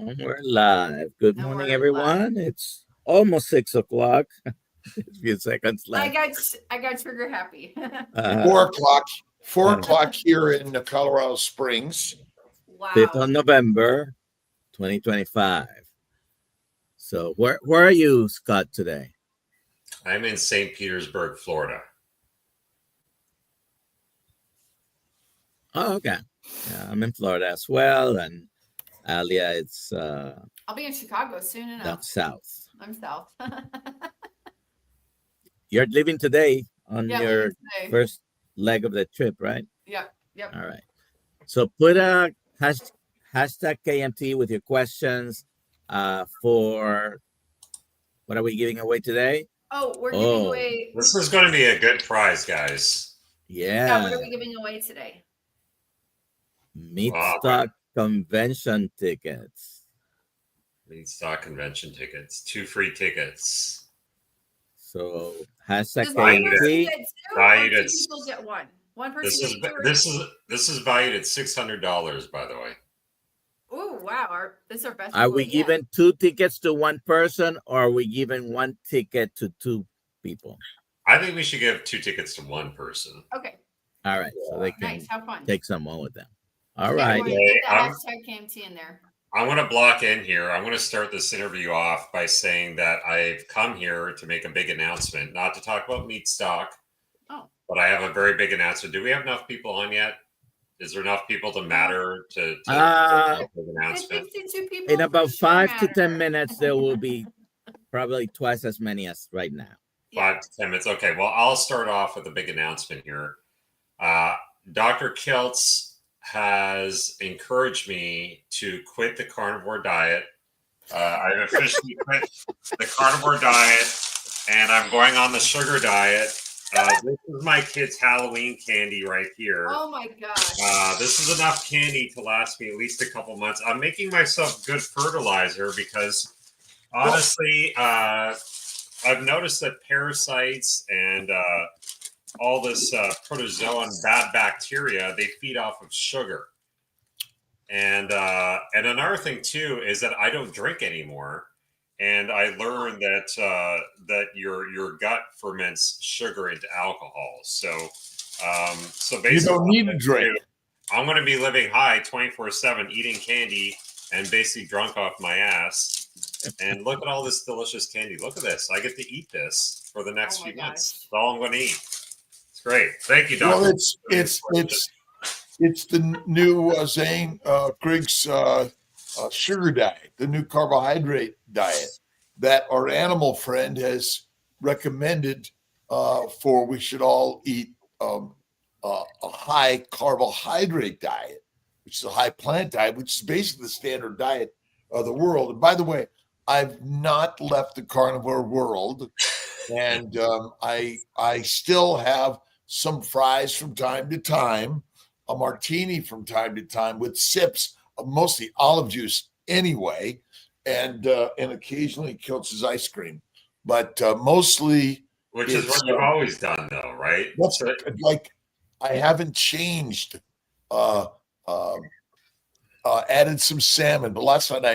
We're live. Good And morning, we're everyone. It's almost 6 o'clock. A few seconds I left. got trigger happy. 4 o'clock. 4 Uh, o'clock here in Colorado Springs. 5th Wow. of November, 2025. So, where are you, Scott, today? I'm in St. Petersburg, Florida. Oh, okay. Yeah, I'm in Florida as well, and Alia, it's I'll be in Chicago soon down enough. south. I'm south. You're leaving today on Yeah, your leaving today. first leg of the trip, right? Yep. All right. So put a hashtag KMT with your questions for what are we giving away today? Oh, we're giving away. This is going to be a good prize, guys. Yeah, what Yeah. are we giving away today? Meatstock convention tickets. Meatstock convention tickets. 2 free tickets. So hashtag Does one person KMT. get two, or Valued two at- people get one? One person This gets is two. Or this is valued at $600, by the way. Oh wow! This is our best. Are we giveaway yet. giving 2 tickets to one person, or are we giving 1 ticket to 2 people? I think we should give 2 tickets to one person. Okay. All right, so they can Nice. Have fun. take someone with them. All Yeah, right. we're gonna get the hashtag KMT in there. I'm going to block in here. I'm going to start this interview off by saying that I've come here to make a big announcement, not to talk about meat stock, but I have a very big announcement. Do we have enough people on yet? Is there enough people to matter to make a big announcement? 52 people In about for sure 5 to matter. 10 minutes, there will be probably twice as many as right now. 5 to 10 minutes. Okay, well, I'll start off with a big announcement here. Dr. Kiltz has encouraged me to quit the carnivore diet. I've officially quit the carnivore diet, and I'm going on the sugar diet. This is my kids' Halloween candy right here. Oh my gosh. This is enough candy to last me at least a couple months. I'm making myself good fertilizer because, honestly, I've noticed that parasites and all this protozoan bad bacteria, they feed off of sugar. And another thing too is that I don't drink anymore, and I learned that that your gut ferments sugar into alcohol. So basically, You don't need to drink. I'm going to be living high 24/7, eating candy and basically drunk off my ass. And look at all this delicious candy. Look at this. I get to eat this for the next few months. That's all I'm going to eat. It's great. Thank you, Doctor. Well, it's the new Zane Griggs sugar diet, the new carbohydrate diet that our animal friend has recommended for we should all eat a high carbohydrate diet, which is a high plant diet, which is basically the standard diet of the world. And by the way, I've not left the carnivore world, and I still have some fries from time to time, a martini from time to time with sips of mostly olive juice anyway, and occasionally Kiltz's ice cream, but mostly. Which is what you've always done, though, right? That's like I haven't changed. Added some salmon, but last night I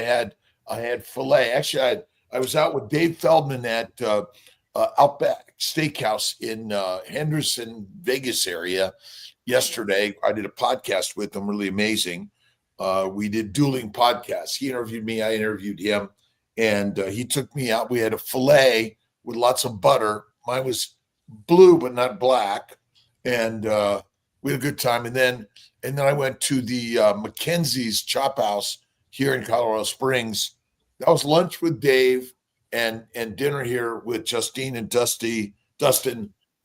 had filet. Actually, I was out with Dave Feldman at Outback Steakhouse in Henderson, Vegas area yesterday. I did a podcast with him, really amazing. We did dueling podcasts. He interviewed me, I interviewed him, and he took me out. We had a filet with lots of butter. Mine was blue but not black, and we had a good time. And then I went to the Mackenzie's Chop House here in Colorado Springs. That was lunch with Dave and dinner here with Justine and Dustin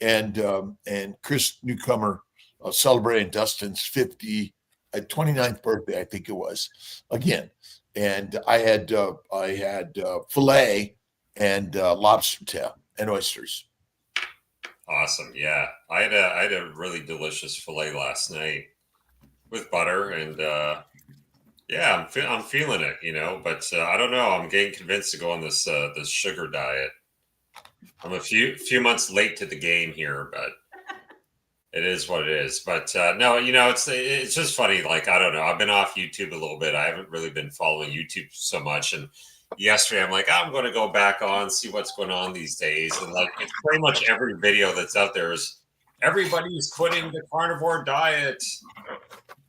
and Chris Newcomer, celebrating Dustin's 29th birthday, I think it was, again. And I had filet and lobster tail and oysters. Awesome. Yeah. I had a really delicious filet last night with butter, and yeah, I'm feeling it, but I don't know. I'm getting convinced to go on this sugar diet. I'm a few months late to the game here, but It is what it is. But no, it's just funny. Like, I don't know. I've been off YouTube a little bit. I haven't really been following YouTube so much. And yesterday I'm like, I'm going to go back on, see what's going on these days. And like, it's pretty much every video that's out there is everybody's quitting the carnivore diet.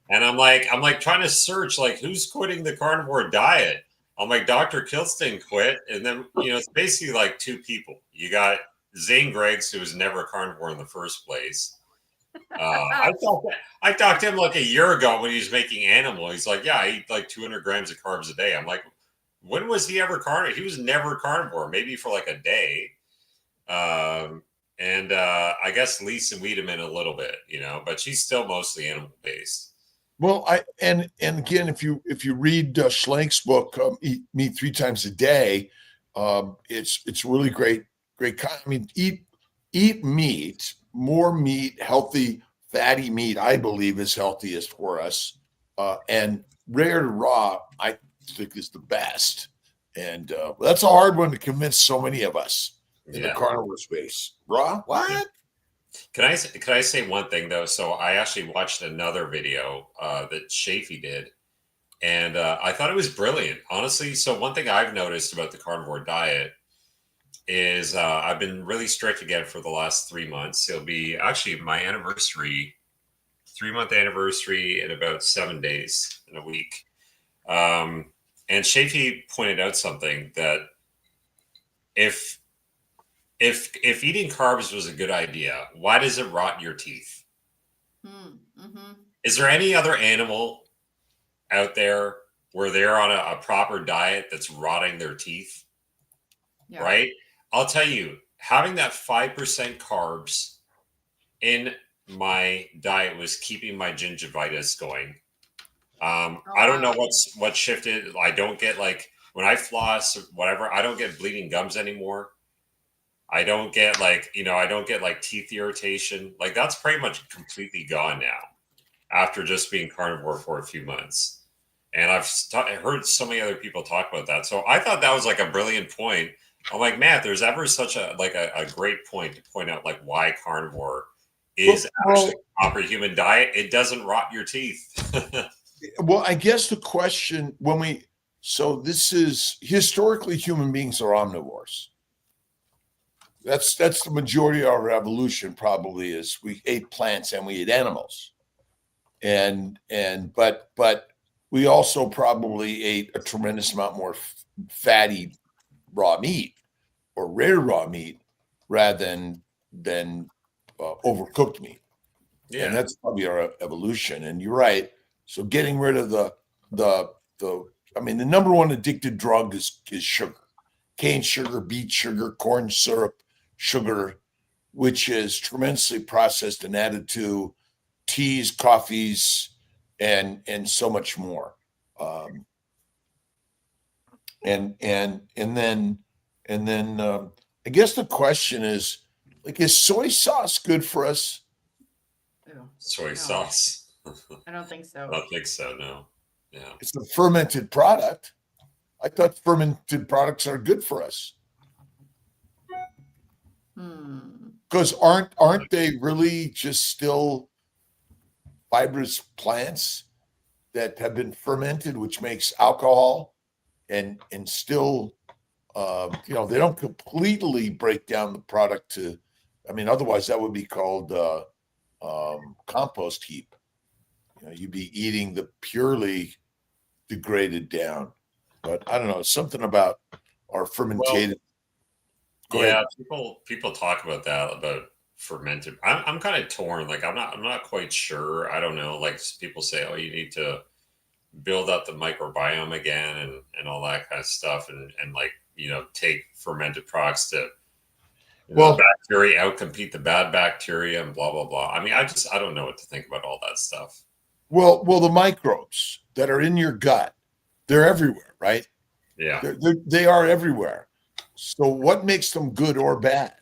And I'm like trying to search, like, who's quitting the carnivore diet? I'm like, Dr. Kiltz didn't quit. And then, it's basically like two people. You got Zane Greggs, who was never a carnivore in the first place. I talked to him like a year ago when he was making animal. He's like, yeah, I eat like 200 grams of carbs a day. I'm like, when was he ever carnivore? He was never carnivore, maybe for like a day. And I guess Lisa Wiedemann a little bit, but she's still mostly animal based. Well, and again, if you read Schlank's book, Eat Meat 3 Times a Day, it's really great. I mean, eat meat, more meat, healthy, fatty meat, I believe is healthiest for us. And rare to raw, I think is the best. And that's a hard one to convince so many of us in the carnivore space. Raw? What? Can I say one thing though? So I actually watched another video that Shafee did, and I thought it was brilliant, honestly. So one thing I've noticed about the carnivore diet is I've been really strict again for the last 3 months. It'll be actually my anniversary, 3-month anniversary in about 7 days in a week. And Shafee pointed out something that if eating carbs was a good idea, why does it rot your teeth? Mm-hmm. Is there any other animal out there where they're on a proper diet that's rotting their teeth? Yeah. Right? I'll tell you, having that 5% carbs in my diet was keeping my gingivitis going. I don't know what shifted. I don't get, like, when I floss or whatever, I don't get bleeding gums anymore. I don't get like teeth irritation. Like, that's pretty much completely gone now after just being carnivore for a few months. And I've heard so many other people talk about that. So I thought that was like a brilliant point. I'm like, man, if there's ever such a great point to point out like why carnivore is actually a proper human diet, it doesn't rot your teeth. Well, I guess the question this is historically human beings are omnivores. That's the majority of our evolution probably is we ate plants and we ate animals. But we also probably ate a tremendous amount more fatty raw meat or rare raw meat rather than overcooked meat. Yeah. And that's probably our evolution. And you're right. So getting rid of the number one addicted drug is sugar, cane sugar, beet sugar, corn syrup, sugar, which is tremendously processed and added to teas, coffees, and so much more. And then I guess the question is, like, is soy sauce good for us? Soy sauce? I don't think so. I don't think so. No. Yeah. It's a fermented product. I thought fermented products are good for us. Because aren't they really just still fibrous plants that have been fermented, which makes alcohol, and still, they don't completely break down the product to, otherwise that would be called compost heap. You'd be eating the purely degraded down. But I don't know, something about our fermented. Yeah, people talk about that, about fermented. I'm kind of torn. Like, I'm not quite sure. I don't know. Like, people say, oh, you need to build up the microbiome again and all that kind of stuff, and take fermented products to bacteria outcompete the bad bacteria and blah blah blah. I don't know what to think about all that stuff. Well, the microbes that are in your gut, they're everywhere, right? Yeah, they are everywhere. So what makes them good or bad?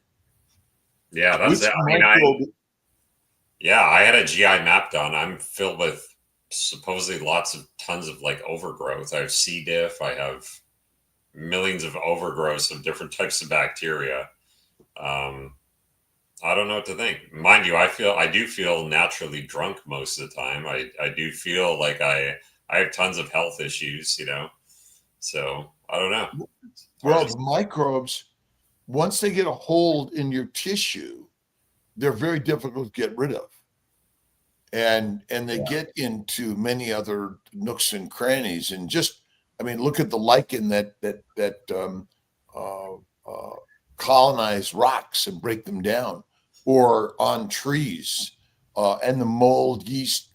Yeah, that's it. I had a GI map done. I'm filled with supposedly tons of like overgrowth. I have C. diff. I have millions of overgrowths of different types of bacteria. I don't know what to think. Mind you, I do feel naturally drunk most of the time. I do feel like I have tons of health issues, So I don't know. Well, the microbes, once they get a hold in your tissue, they're very difficult to get rid of. And they get into many other nooks and crannies. And just, I mean, look at the lichen that colonize rocks and break them down, or on trees, and the mold, yeast,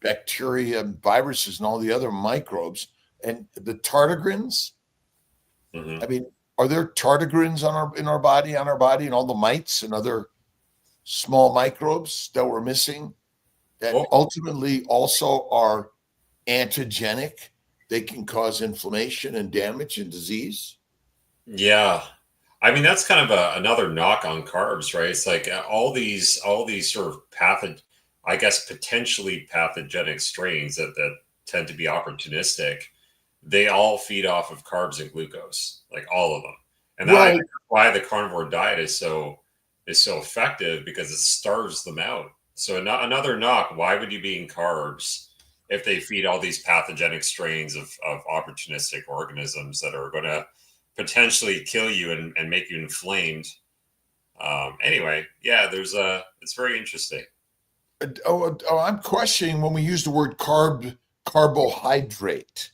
bacteria, viruses, and all the other microbes, and the tardigrades. Mhm. I mean, are there tardigrades in our body, and all the mites and other small microbes that we're missing that Well, ultimately also are antigenic? They can cause inflammation and damage and disease. yeah. I mean, that's kind of another knock on carbs, right? It's like all these sort of I guess potentially pathogenic strains that tend to be opportunistic. They all feed off of carbs and glucose, like all of them. And I Well, think that's why the carnivore diet is so effective, because it starves them out. So another knock: why would you be in carbs if they feed all these pathogenic strains of opportunistic organisms that are going to potentially kill you and make you inflamed? Anyway, yeah, it's very interesting. I'm questioning when we use the word carbohydrate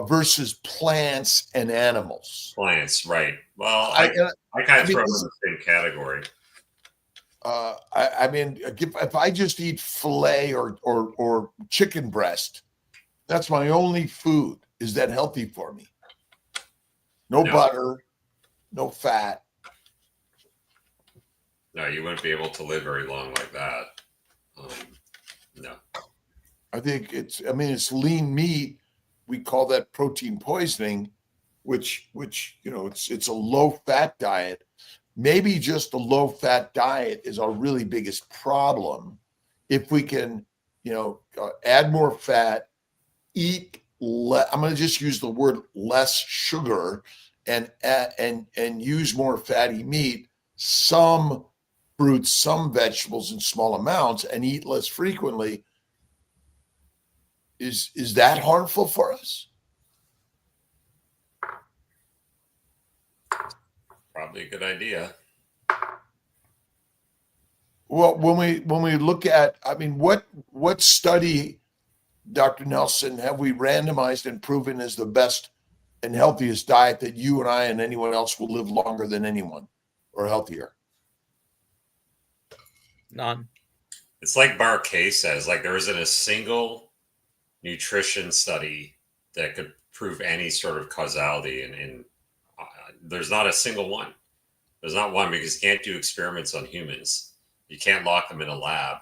versus plants and animals. Plants, right? Well, I, I kind I of mean, throw them in the same category. I mean, if I just eat filet or chicken breast, that's my only food. Is that healthy for me? No No. butter, no fat. No, you wouldn't be able to live very long like that. No. I think it's lean meat. We call that protein poisoning, which it's a low fat diet. Maybe just a low fat diet is our really biggest problem. If we can, add more fat, eat I'm going to just use the word less sugar, and use more fatty meat, some fruits, some vegetables in small amounts, and eat less frequently. Is that harmful for us? Probably a good idea. Well, when we look at, I mean, what study, Dr. Nelson, have we randomized and proven is the best and healthiest diet that you and I and anyone else will live longer than anyone, or healthier? None. It's like Barkay says, like there isn't a single nutrition study that could prove any sort of causality, and there's not a single one. There's not one, because you can't do experiments on humans. You can't lock them in a lab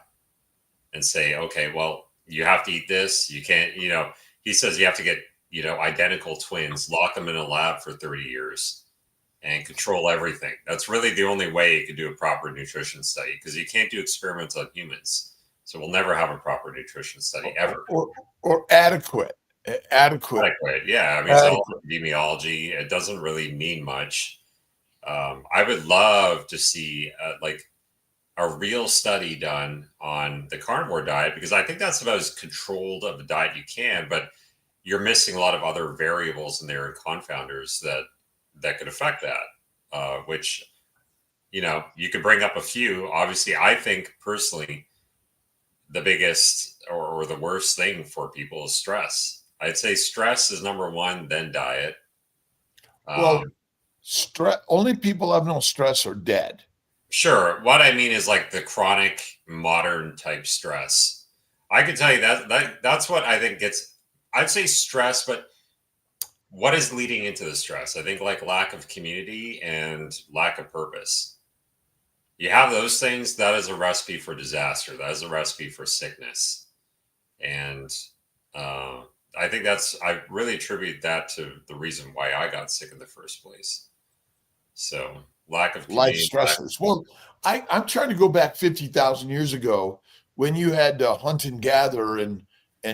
and say, okay, well, you have to eat this. You can't, he says you have to get, identical twins, lock them in a lab for 30 years and control everything. That's really the only way you can do a proper nutrition study, because you can't do experiments on humans. So we'll never have a proper nutrition study ever. Or adequate. Adequate. Yeah. I mean, it's all epidemiology. It doesn't really mean much. I would love to see like a real study done on the carnivore diet, because I think that's about as controlled of a diet you can, but you're missing a lot of other variables in there and confounders that could affect that, which, you could bring up a few. Obviously, I think personally, the biggest or the worst thing for people is stress. I'd say stress is number one, then diet. Well, only people have no stress are dead. Sure. What I mean is like the chronic modern type stress. I can tell you that's what I think I'd say stress, but what is leading into the stress? I think like lack of community and lack of purpose. You have those things, that is a recipe for disaster. That is a recipe for sickness. And I think I really attribute that to the reason why I got sick in the first place. So lack of Life community. stressors. Well, I'm trying to go back 50,000 years ago, when you had to hunt and gather and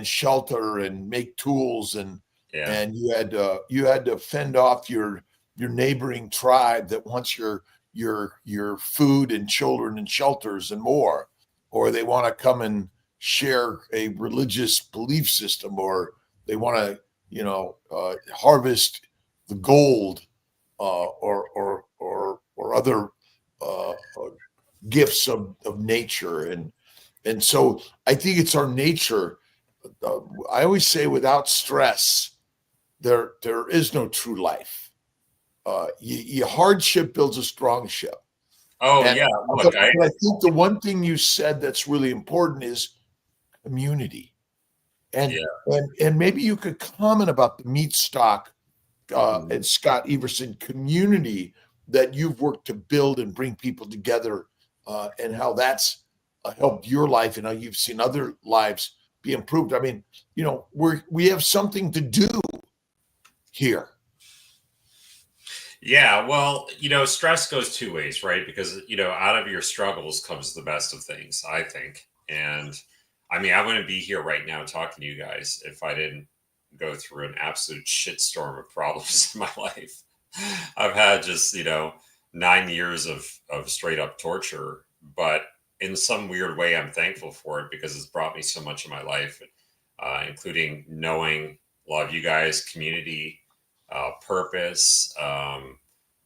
shelter and make tools, and you had to fend off your neighboring tribe that wants your your food and children and shelters and more, or they want to come and share a religious belief system, or they want to harvest the gold, or other gifts of nature, and so I think it's our nature. I always say, without stress, there is no true life. Your hardship builds a strong ship. Oh And, yeah, but, look, but I think the one thing you said that's really important is community, and yeah. and maybe you could comment about the meat stock and Scott Everson community that you've worked to build and bring people together, and how that's helped your life and how you've seen other lives be improved. I mean, we have something to do here. Yeah, well, stress goes two ways, right? Because, out of your struggles comes the best of things, I think. And I mean, I wouldn't be here right now talking to you guys if I didn't go through an absolute shitstorm of problems in my life. I've had just, 9 years of straight up torture, but in some weird way, I'm thankful for it because it's brought me so much in my life, including knowing a lot of you guys, community, purpose,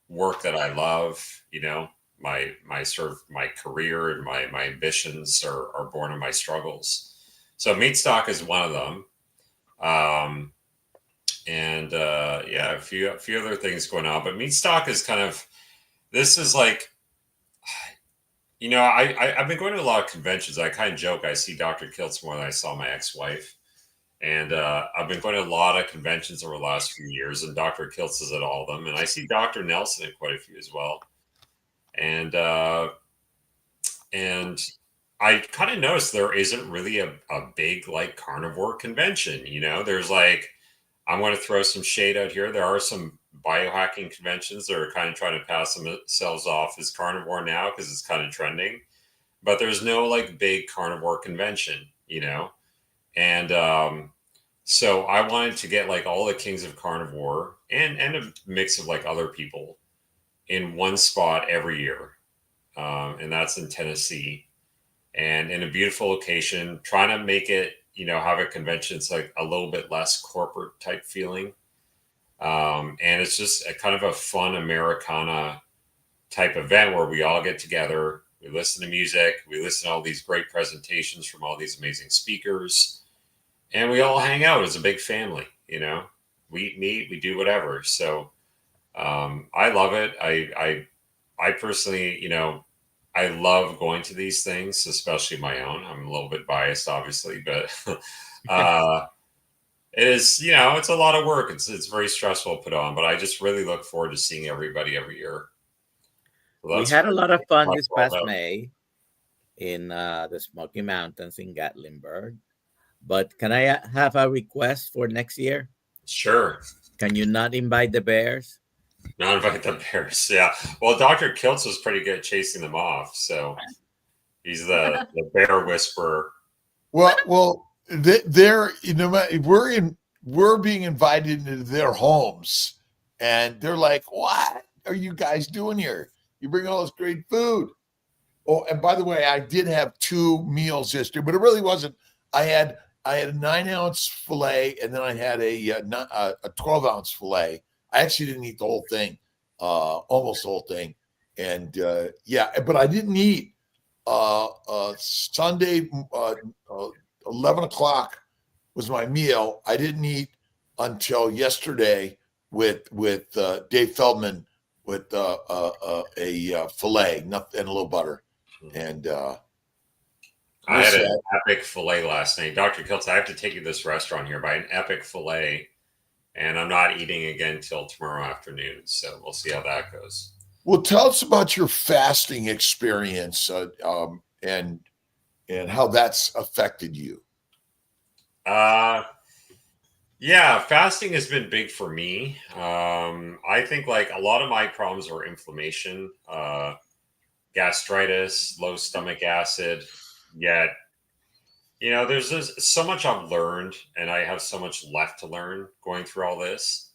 work that I love. My career and my ambitions are born of my struggles. So meat stock is one of them. And yeah, a few other things going on, but meat stock is kind of, this is like, I've been going to a lot of conventions. I kind of joke I see Dr. Kiltz more than I saw my ex-wife. And I've been going to a lot of conventions over the last few years, and Dr. Kiltz is at all of them. And I see Dr. Nelson at quite a few as well. And I kind of noticed there isn't really a big like carnivore convention. There's like, I'm going to throw some shade out here. There are some biohacking conventions that are kind of trying to pass themselves off as carnivore now because it's kind of trending. But there's no like big carnivore convention, And so I wanted to get like all the kings of carnivore and a mix of like other people in one spot every year. And that's in Tennessee, and in a beautiful location, trying to make it, have a convention. It's like a little bit less corporate type feeling. And it's just a kind of a fun Americana type event where we all get together. We listen to music. We listen to all these great presentations from all these amazing speakers. And we all hang out as a big family, We eat meat, we do whatever. So I love it. I personally, I love going to these things, especially my own. I'm a little bit biased, obviously, but it is, it's a lot of work. It's very stressful to put on, but I just really look forward to seeing everybody every year. So We had a lot of fun that's this all past about. May in the Smoky Mountains in Gatlinburg. But can I have a request for next year? Sure. Can you not invite the bears? Not invite the bears. Yeah. Well, Dr. Kiltz was pretty good at chasing them off. So he's the bear whisperer. Well, they're we're being invited into their homes, and they're like, "What are you guys doing here? You bring all this great food." Oh, and by the way, I did have 2 meals yesterday, but it really wasn't. I had a 9-ounce fillet, and then I had a 12-ounce fillet. I actually didn't eat the whole thing, almost the whole thing, and yeah, but I didn't eat. Sunday, 11 o'clock was my meal. I didn't eat until yesterday with Dave Feldman with a fillet and a little butter. And I had an epic fillet last night. Dr. Kiltz, I have to take you to this restaurant here by an epic fillet, and I'm not eating again till tomorrow afternoon. So we'll see how that goes. Well, tell us about your fasting experience and how that's affected you. Yeah, fasting has been big for me. I think like a lot of my problems are inflammation, gastritis, low stomach acid. Yet, there's so much I've learned, and I have so much left to learn going through all this.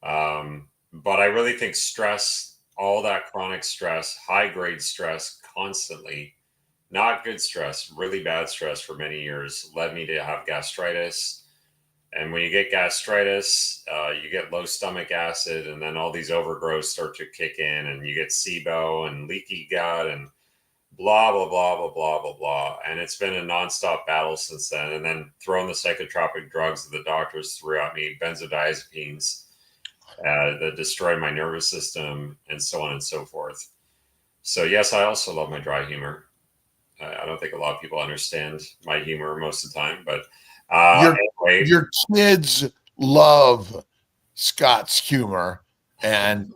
But I really think stress all that chronic stress, high grade stress constantly, not good stress, really bad stress for many years, led me to have gastritis. And when you get gastritis, you get low stomach acid, and then all these overgrowths start to kick in, and you get SIBO and leaky gut and blah, blah, blah, blah, blah, blah, blah. And it's been a nonstop battle since then. And then throwing the psychotropic drugs that the doctors threw at me, benzodiazepines, that destroyed my nervous system, and so on and so forth. So, yes, I also love my dry humor. I don't think a lot of people understand my humor most of the time, but anyway. Your kids love Scott's humor, and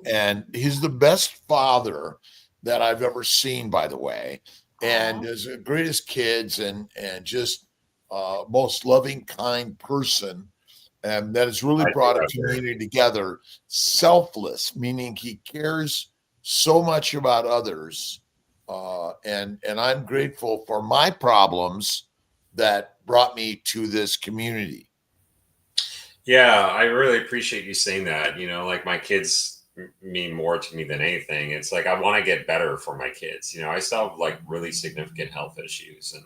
he's the best father that I've ever seen, by the way, and is the greatest kids and just most loving, kind person, and that has really brought a community together. Selfless, meaning he cares so much about others, and I'm grateful for my problems that brought me to this community. Yeah, I really appreciate you saying that. You know, like my kids mean more to me than anything. It's like I want to get better for my kids. You know, I still have like really significant health issues, and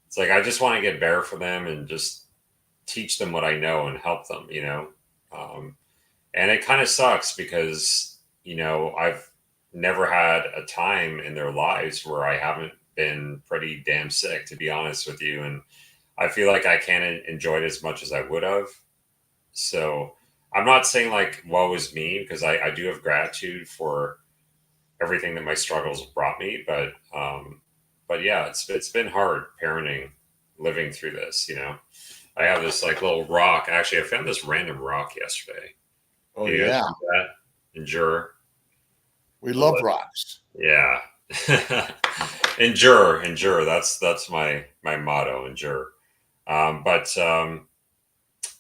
it's like I just want to get better for them and just teach them what I know and help them. You know, and it kind of sucks because you know I've never had a time in their lives where I haven't been pretty damn sick, to be honest with you, and I feel like I can't enjoy it as much as I would have. So I'm not saying like woe is me, because I do have gratitude for everything that my struggles have brought me, but yeah, it's been hard parenting, living through this. You know, I have this like little rock. Actually, I found this random rock yesterday. Oh You yeah, that endure. we love rocks. Yeah, endure. That's my motto. Endure.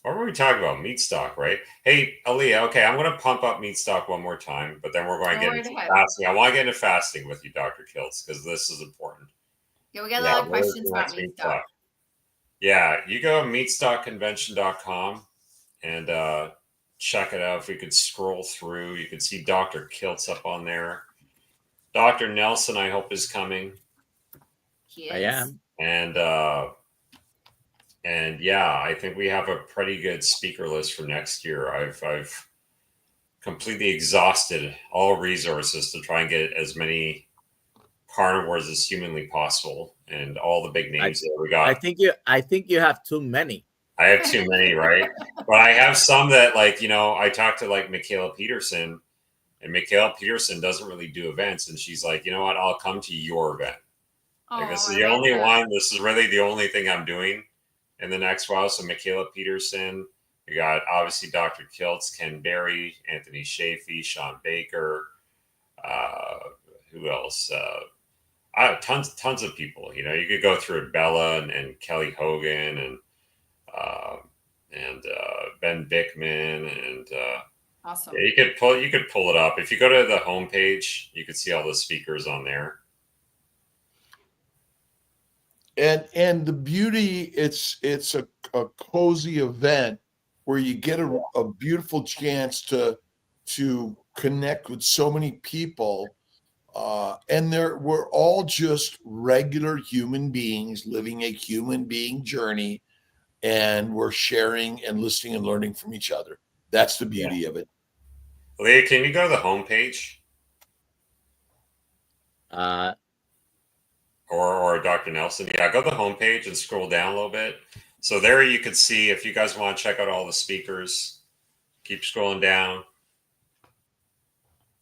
What were we talking about? Meat stock, right? Hey, Alia, okay, I'm going to pump up meat stock one more time, but then we're going to get into fasting. I want to get into fasting with you, Dr. Kiltz, because this is important. Yeah, we got a lot of questions about meat stock. Yeah, you go to meatstockconvention.com and check it out. If we could scroll through, you can see Dr. Kiltz up on there. Dr. Nelson, I hope, is coming. He I is. am. And yeah, I think we have a pretty good speaker list for next year. I've completely exhausted all resources to try and get as many carnivores as humanly possible, and all the big names that we got. I think you have too many. I have too many, right? But I have some that, like, you know, I talked to like Michaela Peterson, and Michaela Peterson doesn't really do events, and she's like, you know what, I'll come to your event. Like, this is the only one. This is really the only thing I'm doing in the next while. So Michaela Peterson, we got obviously Dr. Kiltz, Ken Berry, Anthony Shafee, Sean Baker, who else? Tons of people. You know, you could go through Bella and Kelly Hogan and Ben Bickman and awesome. Yeah, you could pull it up. If you go to the homepage, you could see all the speakers on there. And the beauty, it's a cozy event where you get a beautiful chance to connect with so many people, and we're all just regular human beings living a human being journey, and we're sharing and listening and learning from each other. That's the beauty of it. Leah, can you go to the homepage? Or Dr. Nelson. Yeah, go to the homepage and scroll down a little bit. So there you can see, if you guys want to check out all the speakers, keep scrolling down.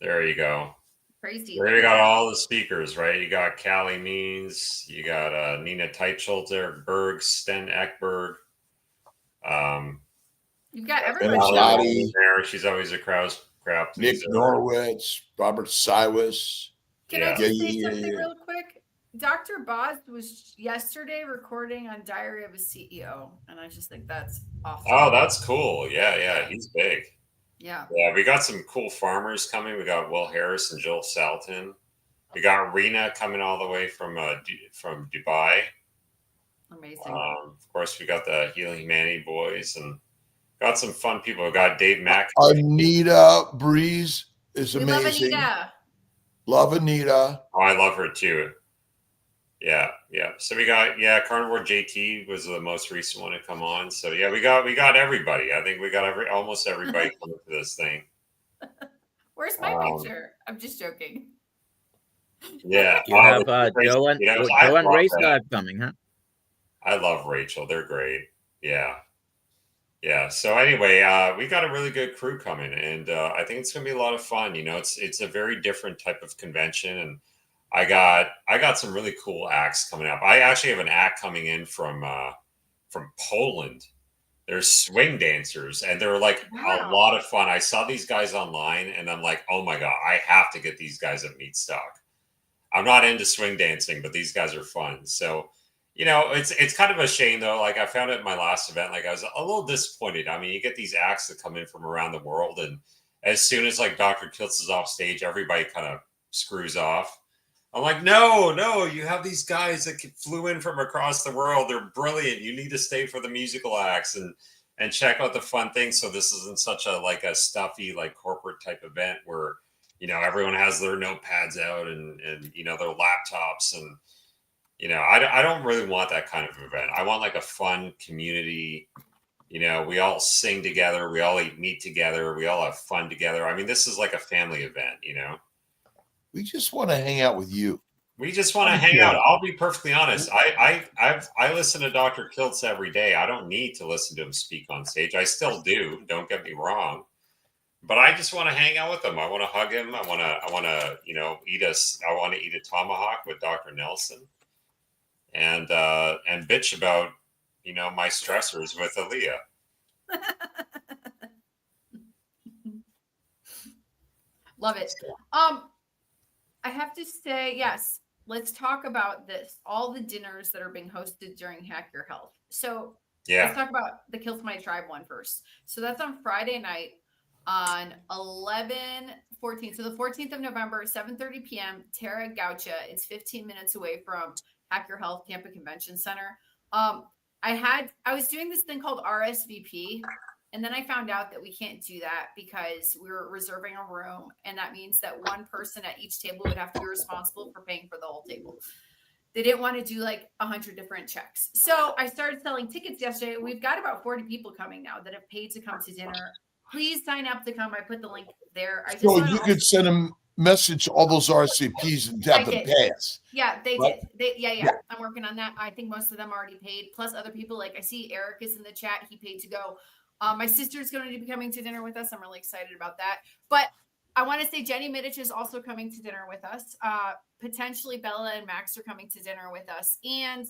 There you go. Crazy. There you got all the speakers, right? You got Callie Means, you got Nina Teitschultz, Eric Berg, Sten Ekberg. You've got everyone there. She's always a crowd Nick pleaser. Norwitz, Robert Siwas. Can I just say something real quick? Dr. Boz was yesterday recording on Diary of a CEO, and I just think that's awesome. Oh, that's cool. Yeah, he's big. Yeah, we got some cool farmers coming. We got Will Harris and Joel Salton. We got Rena coming all the way from Dubai. Amazing. Of course, we got the Healing Humanity boys, and got some fun people. We got Dave Mack. Anita Breeze is amazing. We love Anita. Love Anita. Oh, I love her too. Yeah. So we got Carnivore JT was the most recent one to come on. So yeah, we got everybody. I think we got almost everybody coming to this thing. Where's my picture? I'm just joking. Yeah. You have Joe and Ray still have coming, huh? I love Rachel. They're great. Yeah. So anyway, we got a really good crew coming, and I think it's gonna be a lot of fun. It's a very different type of convention, and I got some really cool acts coming up. I actually have an act coming in from Poland. They're swing dancers, and they're like a lot of fun. I saw these guys online, and I'm like, oh my god, I have to get these guys at Meatstock. I'm not into swing dancing, but these guys are fun. So, it's kind of a shame though. Like I found it at my last event, like I was a little disappointed. I mean, you get these acts that come in from around the world, and as soon as like Dr. Kiltz is off stage, everybody kind of screws off. I'm like, no, you have these guys that flew in from across the world. They're brilliant. You need to stay for the musical acts and check out the fun things. So this isn't such a stuffy, like corporate type event where, everyone has their notepads out and their laptops. And, I don't really want that kind of event. I want like a fun community. We all sing together. We all eat meat together. We all have fun together. I mean, this is like a family event, We just want to hang out with you. We just want to hang out. I'll be perfectly honest. I listen to Dr. Kiltz every day. I don't need to listen to him speak on stage. I still do. Don't get me wrong. But I just want to hang out with him. I want to hug him. I want to eat a tomahawk with Dr. Nelson and bitch about, my stressors with Alia. Love it. I have to say, yes, let's talk about this. All the dinners that are being hosted during Hack Your Health. So let's talk about the Kiltz My Tribe one first. So that's on Friday night on 11/14. So the 14th of November, 7:30 p.m., Terra Gaucha. It's 15 minutes away from Hack Your Health Tampa Convention Center. I was doing this thing called RSVP. And then I found out that we can't do that because we're reserving a room. And that means that one person at each table would have to be responsible for paying for the whole table. They didn't want to do like 100 different checks. So I started selling tickets yesterday. We've got about 40 people coming now that have paid to come to dinner. Please sign up to come. I put the link there. So you could send a message to all those RSVPs and have them pay us. Yeah, they did. Yeah. I'm working on that. I think most of them already paid. Plus other people, like I see Eric is in the chat. He paid to go. My sister's going to be coming to dinner with us. I'm really excited about that. But I want to say Jenny Middich is also coming to dinner with us. Potentially Bella and Max are coming to dinner with us. And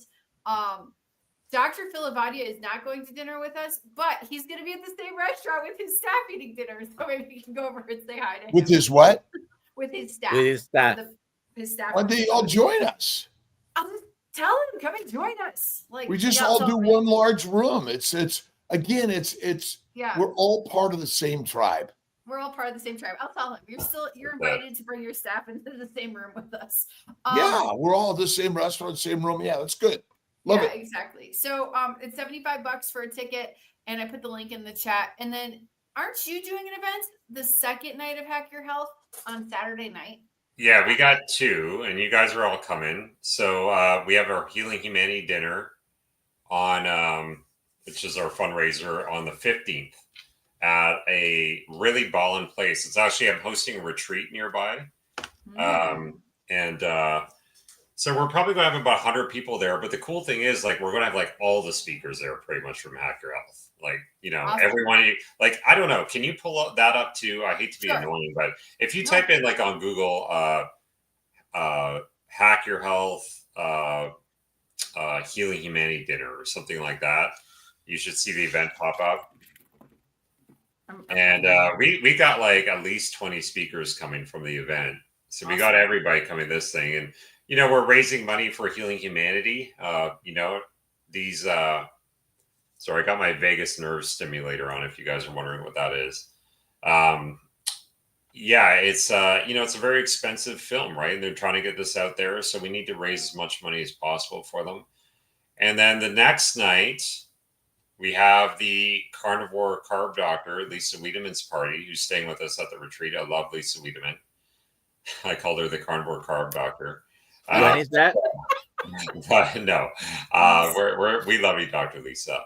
Dr. Filavadia is not going to dinner with us, but he's going to be at the same restaurant with his staff eating dinner. So maybe we can go over and say hi to him. With his what? With his staff. With his staff. His staff. Why don't they all join us? I'll just tell him, come and join us. Like we just all do one large room. It's yeah. We're all part of the same tribe. We're all part of the same tribe. I'll tell him you're invited to bring your staff into the same room with us. Yeah, we're all at the same restaurant, same room. Yeah, that's good. Love it. Exactly. So it's $75 for a ticket, and I put the link in the chat. And then aren't you doing an event the second night of Hack Your Health on Saturday night? Yeah, we got two, and you guys are all coming. So we have our Healing Humanity dinner on which is our fundraiser on the 15th at a really ballin' place. It's actually, I'm hosting a retreat nearby. So we're probably going to have about 100 people there. But the cool thing is, like, we're going to have like all the speakers there pretty much from Hack Your Health. Like, awesome. Everyone, like, I don't know. Can you pull that up too? I hate to be annoying, but if you type in like on Google, Hack Your Health, Healing Humanity dinner or something like that, you should see the event pop up. And we got like at least 20 speakers coming from the event. So we got everybody coming this thing. And, we're raising money for Healing Humanity. These, sorry, I got my vagus nerve stimulator on if you guys are wondering what that is. It's, it's a very expensive film, right? And they're trying to get this out there. So we need to raise as much money as possible for them. And then the next night, we have the carnivore carb doctor, Lisa Wiedemann's party, who's staying with us at the retreat. I love Lisa Wiedemann. I called her the carnivore carb doctor. When is that? No, we love you, Dr. Lisa.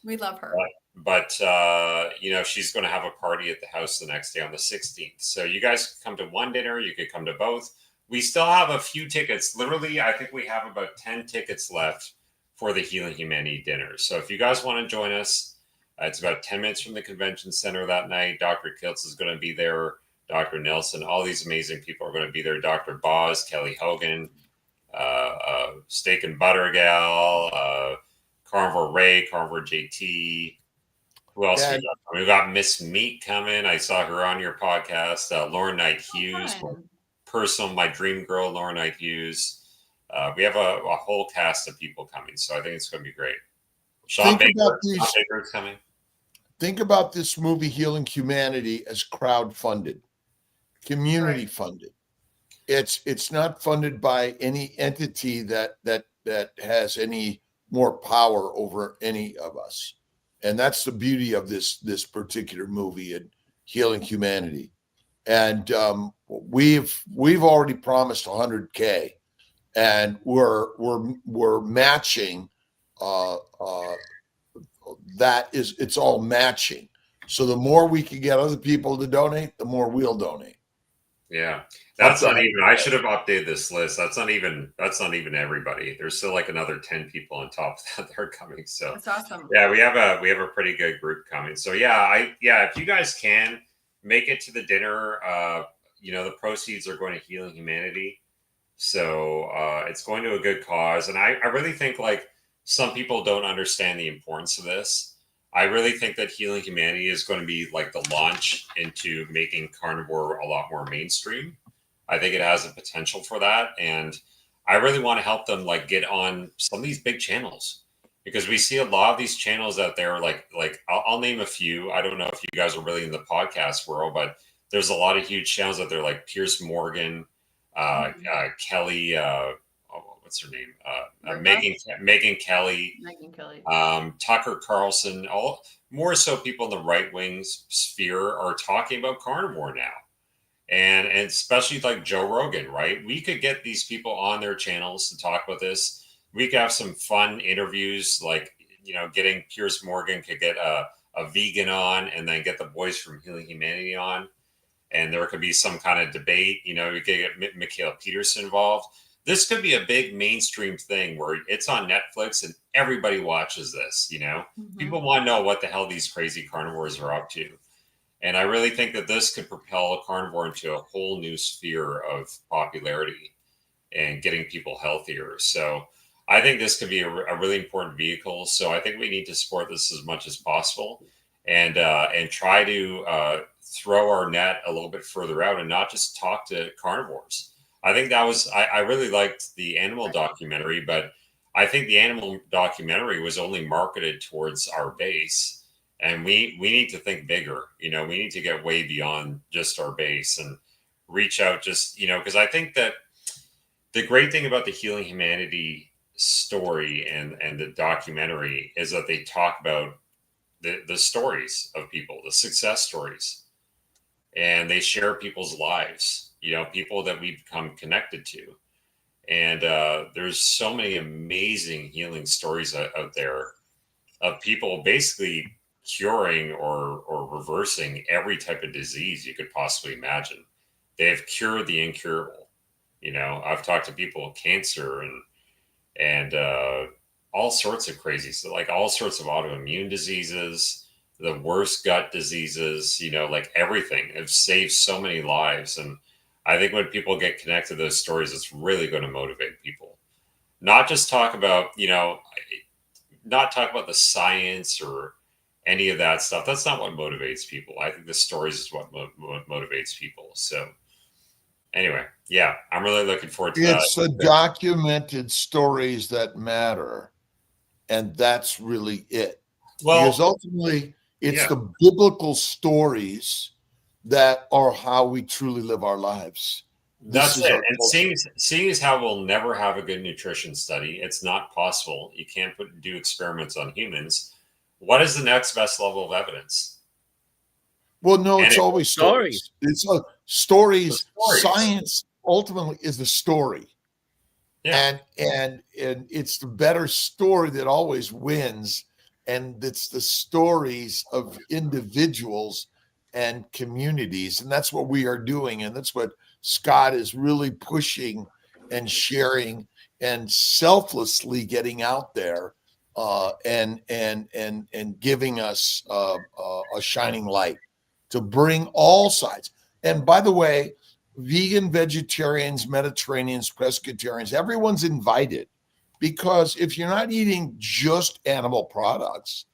We love her. But she's going to have a party at the house the next day on the 16th. So you guys could come to one dinner. You could come to both. We still have a few tickets. Literally, I think we have about 10 tickets left for the Healing Humanity dinner. So if you guys want to join us, it's about 10 minutes from the convention center that night. Dr. Kiltz is going to be there. Dr. Nelson, all these amazing people are going to be there. Dr. Boz, Kelly Hogan, Steak and Butter Gal, Carnivore Ray, Carnivore JT. Who else we got? We've got Miss Meat coming. I saw her on your podcast. Lauren Knight Hughes, my dream girl, Lauren Knight Hughes. We have a whole cast of people coming, so I think it's going to be great. Sean Baker is coming. Think about this movie, Healing Humanity, as crowd-funded, community funded. It's not funded by any entity that has any more power over any of us. And that's the beauty of this particular movie and Healing Humanity. And we've already promised 100K, and we're matching. It's all matching. So the more we can get other people to donate, the more we'll donate. Yeah. That's not even, I should have updated this list. That's not even everybody. There's still like another 10 people on top of that are coming. So that's awesome. Yeah, we have a pretty good group coming. So if you guys can make it to the dinner, the proceeds are going to Healing Humanity. So it's going to a good cause. And I really think like some people don't understand the importance of this. I really think that Healing Humanity is going to be like the launch into making carnivore a lot more mainstream. I think it has the potential for that. And I really want to help them like get on some of these big channels, because we see a lot of these channels out there. Like I'll name a few. I don't know if you guys are really in the podcast world, but there's a lot of huge channels out there like Piers Morgan, Kelly, what's her name? Megan Kelly, Tucker Carlson, all more so people in the right wing sphere are talking about carnivore now. And especially like Joe Rogan, right? We could get these people on their channels to talk about this. We could have some fun interviews, like, getting Piers Morgan could get a vegan on, and then get the boys from Healing Humanity on. And there could be some kind of debate, we could get Michaela Peterson involved. This could be a big mainstream thing where it's on Netflix and everybody watches this, Mm-hmm. People want to know what the hell these crazy carnivores are up to. And I really think that this could propel carnivore into a whole new sphere of popularity and getting people healthier. So I think this could be a really important vehicle. So I think we need to support this as much as possible, and try to throw our net a little bit further out and not just talk to carnivores. I think I really liked the animal documentary, but I think the animal documentary was only marketed towards our base. And we need to think bigger, we need to get way beyond just our base and reach out because I think that the great thing about the Healing Humanity story and the documentary is that they talk about the stories of people, the success stories, and they share people's lives, people that we become connected to. And there's so many amazing healing stories out there of people basically curing or reversing every type of disease you could possibly imagine. They have cured the incurable. I've talked to people with cancer and all sorts of crazy stuff, like all sorts of autoimmune diseases, the worst gut diseases, like everything. Have saved so many lives. And I think when people get connected to those stories, it's really going to motivate people. Not just talk about, not talk about the science or any of that stuff. That's not what motivates people. I think the stories is what motivates people. So anyway, yeah, I'm really looking forward to that. It's the documented stories that matter. And that's really it. Well, because ultimately it's the biblical stories that are how we truly live our lives. That's it. And seeing as how we'll never have a good nutrition study, it's not possible. You can't do experiments on humans. What is the next best level of evidence? Well, no, And it's always stories. It's stories. Science ultimately is the story. Yeah. And it's the better story that always wins. And it's the stories of individuals and communities. And that's what we are doing. And that's what Scott is really pushing and sharing and selflessly getting out there and giving us a shining light to bring all sides. And by the way, vegan, vegetarians, Mediterraneans, pescatarians, everyone's invited, because if you're not eating just animal products,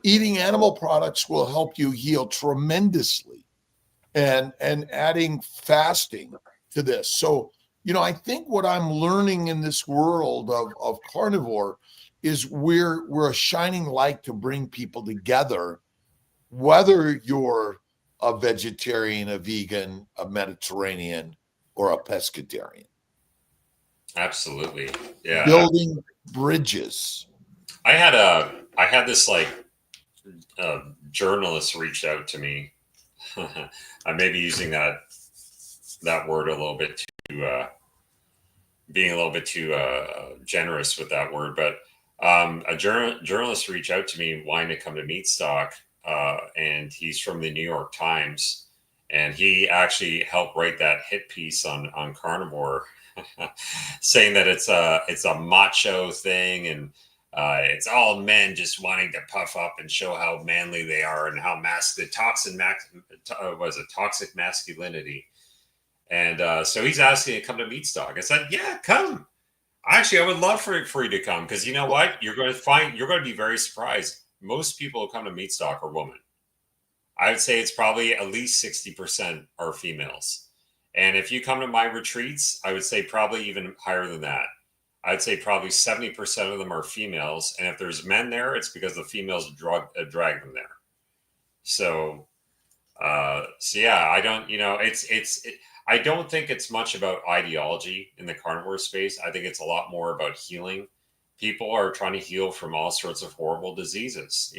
eating animal products will help you heal tremendously, and adding fasting to this. So, I think what I'm learning in this world of carnivore is we're a shining light to bring people together, whether you're a vegetarian, a vegan, a Mediterranean, or a pescatarian. Absolutely. Yeah. Building bridges. I had this like journalist reach out to me. I may be using that word a little bit too, being a little bit too generous with that word, but a journalist reached out to me wanting to come to Meatstock, and he's from the New York Times, and he actually helped write that hit piece on carnivore, saying that it's a macho thing, and it's all men just wanting to puff up and show how manly they are and how toxic masculinity. And so he's asking to come to Meatstock. I said, yeah, come. Actually, I would love for you to come, because you know what? You're going to be very surprised. Most people who come to Meatstock are women. I would say it's probably at least 60% are females. And if you come to my retreats, I would say probably even higher than that. I'd say probably 70% of them are females. And if there's men there, it's because the females drag them there. So yeah, I don't, I don't think it's much about ideology in the carnivore space. I think it's a lot more about healing. People are trying to heal from all sorts of horrible diseases,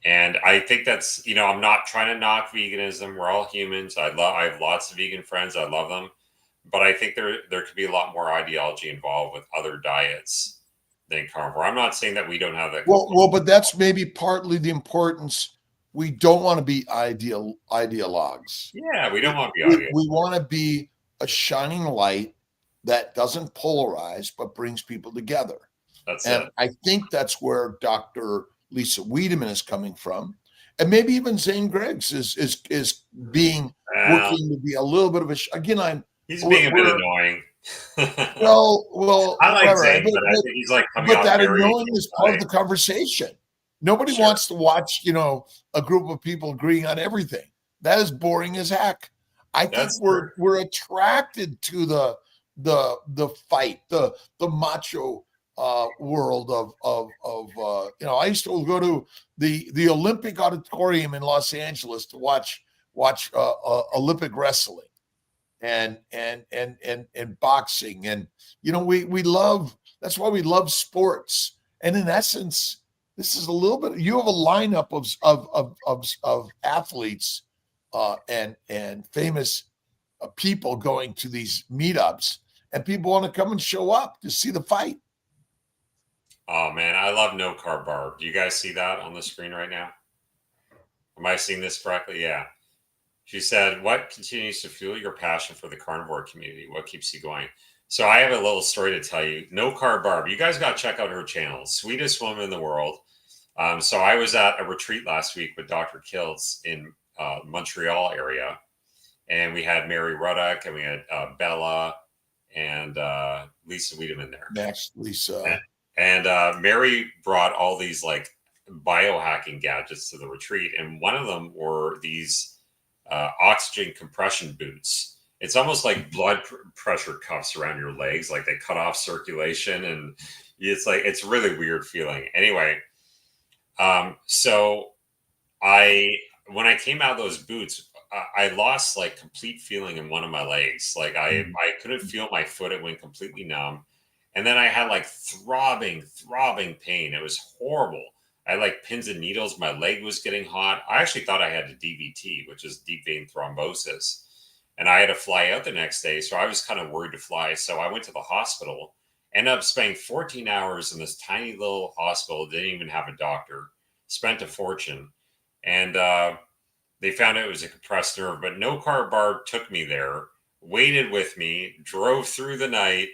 and I think that's, I'm not trying to knock veganism. We're all humans. I have lots of vegan friends. I love them, but I think there could be a lot more ideology involved with other diets than carnivore. I'm not saying that we don't have that. Well, but that's maybe partly the importance. We don't want to be ideologues. Yeah, we don't want to be ideologues. We want to be a shining light that doesn't polarize, but brings people together. That's and it. I think that's where Dr. Lisa Wiedemann is coming from. And maybe even Zane Griggs is being working to be a little bit of he's being a bit annoying. well, I like right, Zane, but I think he's like coming but out that very annoying is part of the conversation. Nobody wants to watch, a group of people agreeing on everything. That is boring as heck. I think we're attracted to the fight, the macho world of I used to go to the Olympic Auditorium in Los Angeles to watch Olympic wrestling and boxing, and we love, that's why we love sports. And in essence, this is a little bit, you have a lineup of athletes and famous people going to these meetups, and people want to come and show up to see the fight. Oh man, I love No Carb Barb. Do you guys see that on the screen right now? Am I seeing this correctly? Yeah. She said, what continues to fuel your passion for the carnivore community? What keeps you going? So I have a little story to tell you. No Carb Barb. You guys got to check out her channel. Sweetest woman in the world. So I was at a retreat last week with Dr. Kiltz in Montreal area. And we had Mary Ruddock, and we had Bella and Lisa Wiedemann there. Next, Lisa. And Mary brought all these like biohacking gadgets to the retreat. And one of them were these oxygen compression boots. It's almost like blood pressure cuffs around your legs. Like they cut off circulation, and it's really weird feeling. Anyway, so when I came out of those boots, I lost like complete feeling in one of my legs. Like I couldn't feel my foot. It went completely numb. And then I had like throbbing pain. It was horrible. I had like pins and needles. My leg was getting hot. I actually thought I had a DVT, which is deep vein thrombosis. And I had to fly out the next day. So I was kind of worried to fly. So I went to the hospital, ended up spending 14 hours in this tiny little hospital. Didn't even have a doctor, spent a fortune. And they found out it was a compressed nerve, but no car bar took me there, waited with me, drove through the night.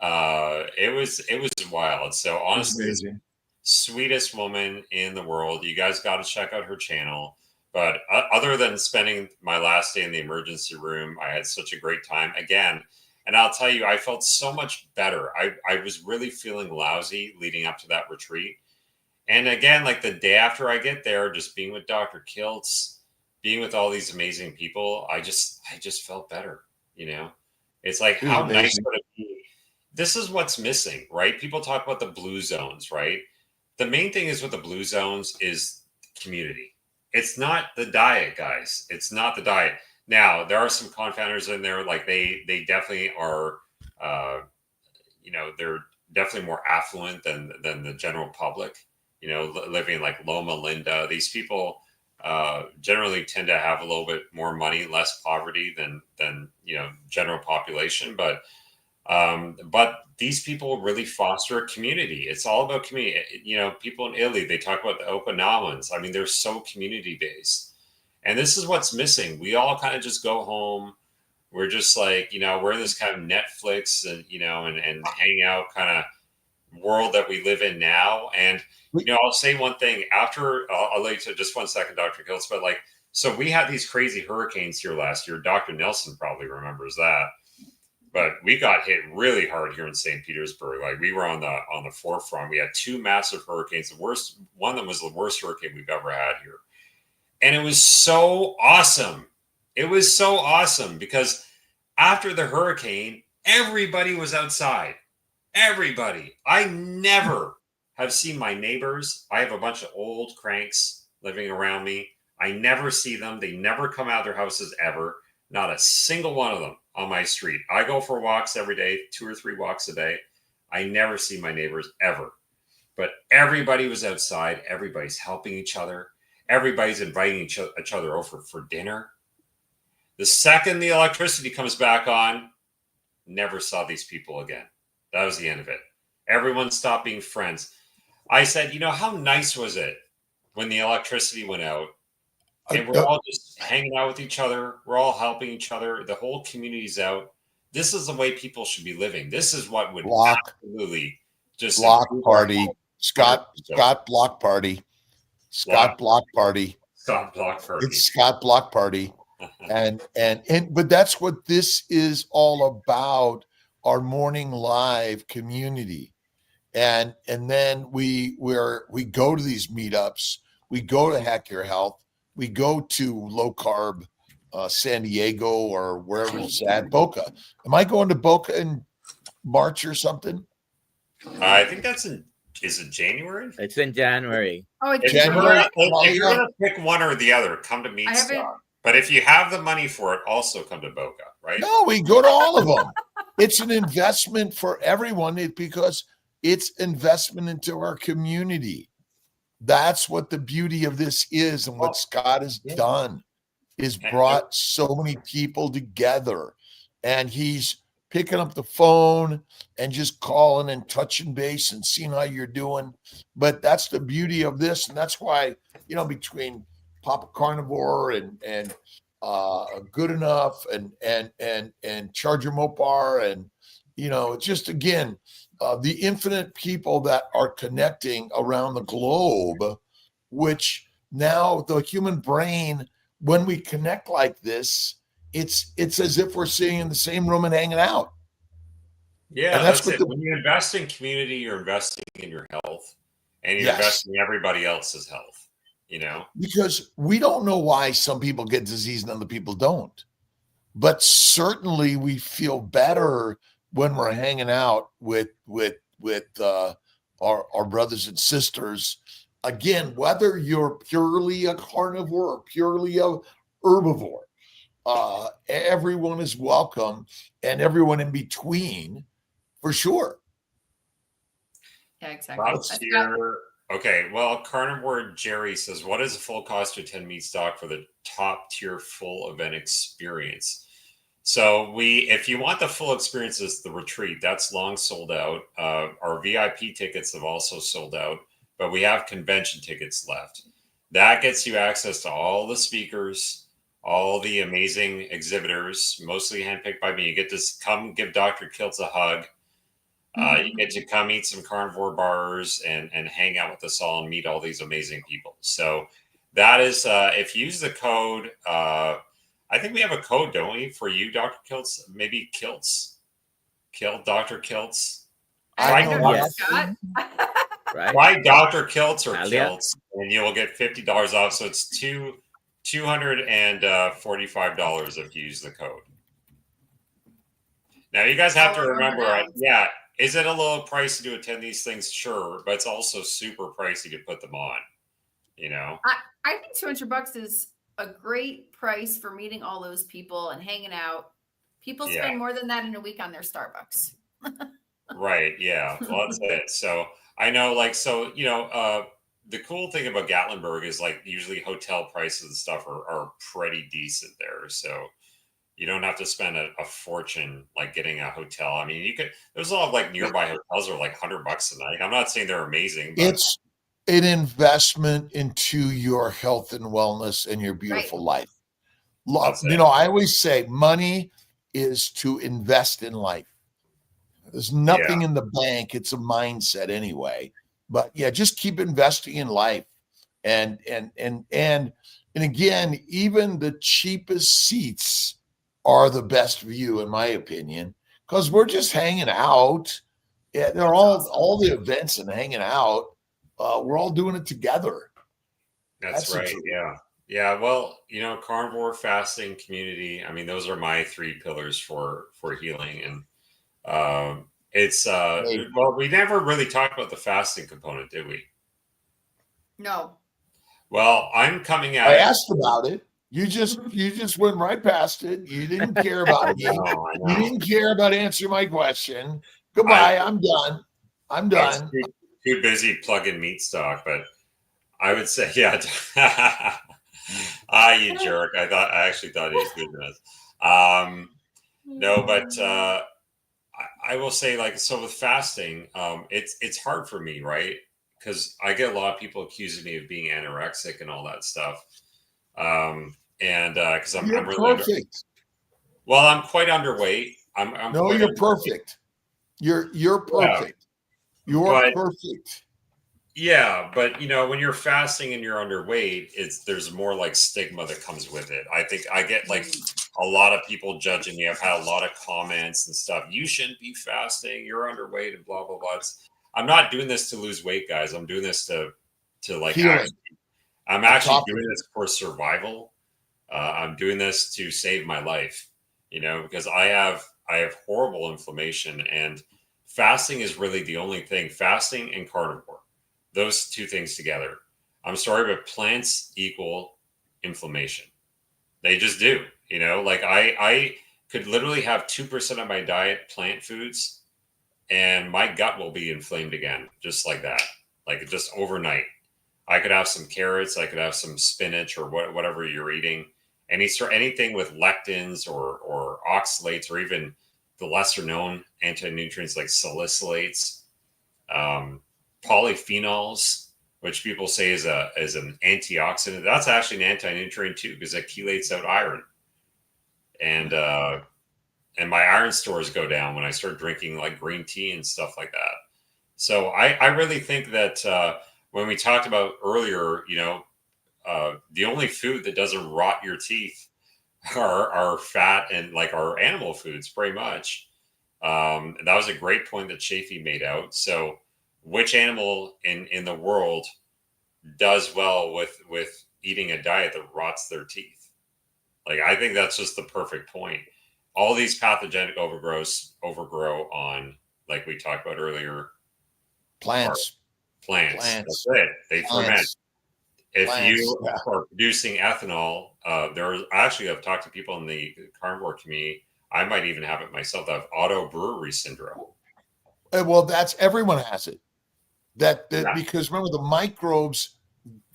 It was wild. So honestly, sweetest woman in the world. You guys got to check out her channel. But other than spending my last day in the emergency room, I had such a great time again. And I'll tell you, I felt so much better. I was really feeling lousy leading up to that retreat. And again, like the day after I get there, just being with Dr. Kiltz, being with all these amazing people, I just felt better. You know, it's like, how nice would it be? This is what's missing, right? People talk about the blue zones, right? The main thing is with the blue zones is community. It's not the diet, guys. It's not the diet. Now, there are some confounders in there. Like they definitely are, you know, they're definitely more affluent than the general public, you know, living like Loma Linda. These people generally tend to have a little bit more money, less poverty than you know, general population. But these people really foster a community. It's all about community. You know, people in Italy, they talk about the Okinawans. I mean, they're so community based. And this is what's missing. We all kind of just go home. We're just like, you know, we're in this kind of Netflix and, you know, and hang out kind of world that we live in now. And, you know, I'll say one thing after, I'll let you to just 1 second, Dr. Kiltz, but like, so we had these crazy hurricanes here last year. Dr. Nelson probably remembers that. But we got hit really hard here in St. Petersburg. Like we were on the forefront. We had 2 massive hurricanes. The worst one of them was the worst hurricane we've ever had here. And it was so awesome. It was so awesome because after the hurricane, everybody was outside. Everybody. I never have seen my neighbors. I have a bunch of old cranks living around me. I never see them. They never come out of their houses ever. Not a single one of them on my street. I go for walks every day, 2 or 3 walks a day. I never see my neighbors ever. But everybody was outside. Everybody's helping each other. Everybody's inviting each other over for dinner. The second the electricity comes back on, never saw these people again. That was the end of it. Everyone stopped being friends. I said, you know, how nice was it when the electricity went out? And we're all just hanging out with each other. We're all helping each other. The whole community's out. This is the way people should be living. This is what would absolutely just block party. Scott block party. Scott block party. Scott block party. It's Scott block party. and but that's what this is all about, our morning live community. And then we go to these meetups. We go to Hack Your Health. We go to low carb San Diego or wherever it's at, Boca. Am I going to Boca in March or something? I think that's is it January? It's in January. Oh, it's January. If you're going to pick one or the other, come to Meatup. But if you have the money for it, also come to Boca, right? No, we go to all of them. It's an investment for everyone because it's investment into our community. That's what the beauty of this is, and what Scott has done is brought so many people together. And he's picking up the phone and just calling and touching base and seeing how you're doing. But that's the beauty of this, and that's why, you know, between Papa Carnivore and Good Enough and Charger Mopar, and you know, just again, the infinite people that are connecting around the globe, which now the human brain, when we connect like this, it's as if we're sitting in the same room and hanging out. Yeah, and that's it. When you invest in community, you're investing in your health, and you're investing in everybody else's health. You know, because we don't know why some people get disease and other people don't, but certainly we feel better when we're hanging out with our brothers and sisters. Again, whether you're purely a carnivore or purely a herbivore, everyone is welcome, and everyone in between, for sure. Yeah, exactly. Okay, well, Carnivore Jerry says, what is the full cost to attend Meat Stock for the top tier full event experience? So if you want the full experience, it's the retreat. That's long sold out. Our VIP tickets have also sold out, but we have convention tickets left. That gets you access to all the speakers, all the amazing exhibitors, mostly handpicked by me. You get to come give Dr. Kiltz a hug. You get to come eat some carnivore bars and hang out with us all and meet all these amazing people. So that is, if you use the code, I think we have a code, don't we, for you, Dr. Kiltz? Maybe Kiltz, Dr. Kiltz. I don't know, Yes. Scott. Right. Try Dr. Kiltz or Alia. Kiltz, and you will get $50 off. So it's $245 if you use the code. Now you guys have to remember, is it a little pricey to attend these things? Sure, but it's also super pricey to put them on. You know, I think $200 is a great price for meeting all those people and hanging out. People spend more than that in a week on their Starbucks. Right. Yeah. Well, that's it. So I know, the cool thing about Gatlinburg is usually hotel prices and stuff are pretty decent there. So you don't have to spend a fortune getting a hotel. I mean, there's a lot of nearby hotels are $100 a night. I'm not saying they're amazing, but It's an investment into your health and wellness and your beautiful life. I always say money is to invest in life. There's nothing in the bank. It's a mindset anyway. But yeah, just keep investing in life. And again, even the cheapest seats are the best view, in my opinion, because we're just hanging out. Yeah, they're all the events and hanging out. We're all doing it together. That's right. Yeah. Yeah. Well, carnivore, fasting, community. I mean, those are my 3 pillars for healing. And well, we never really talked about the fasting component, did we? No. Well, I'm coming out. I asked about it. You just went right past it. You didn't care about me. You didn't care about answering my question. Goodbye. I'm done. I'm done. Too busy plugging Meat Stock, but I would say, you jerk. I actually thought he was doing this. No, but I will say, so with fasting, it's hard for me, right? Because I get a lot of people accusing me of being anorexic and all that stuff. Because I'm really perfect. I'm quite underweight. You're perfect. You're perfect. You're perfect. Yeah, but when you're fasting and you're underweight, there's more stigma that comes with it. I think I get a lot of people judging me. I've had a lot of comments and stuff. You shouldn't be fasting. You're underweight and blah blah blah. I'm not doing this to lose weight, guys. I'm doing this to I'm actually doing this for survival. I'm doing this to save my life, because I have horrible inflammation, and fasting is really the only thing. Fasting and carnivore, those 2 things together. I'm sorry, but plants equal inflammation. They just do. I could literally have 2% of my diet plant foods, and my gut will be inflamed again, just like that, just overnight. I could have some carrots, I could have some spinach or whatever you're eating. Anything with lectins or oxalates, or even the lesser known anti-nutrients like salicylates, polyphenols, which people say is an antioxidant. That's actually an anti-nutrient too, because it chelates out iron. And my iron stores go down when I start drinking green tea and stuff like that. So I really think that when we talked about earlier, the only food that doesn't rot your teeth are fat and our animal foods, pretty much. And that was a great point that Chafee made out. So which animal in the world does well with eating a diet that rots their teeth? I think that's just the perfect point. All these pathogenic overgrow on, like we talked about earlier, plants. That's it. They ferment. If you are producing ethanol, I've talked to people in the carnivore community. I might even have it myself. I have auto brewery syndrome. Well, everyone has it. Because remember the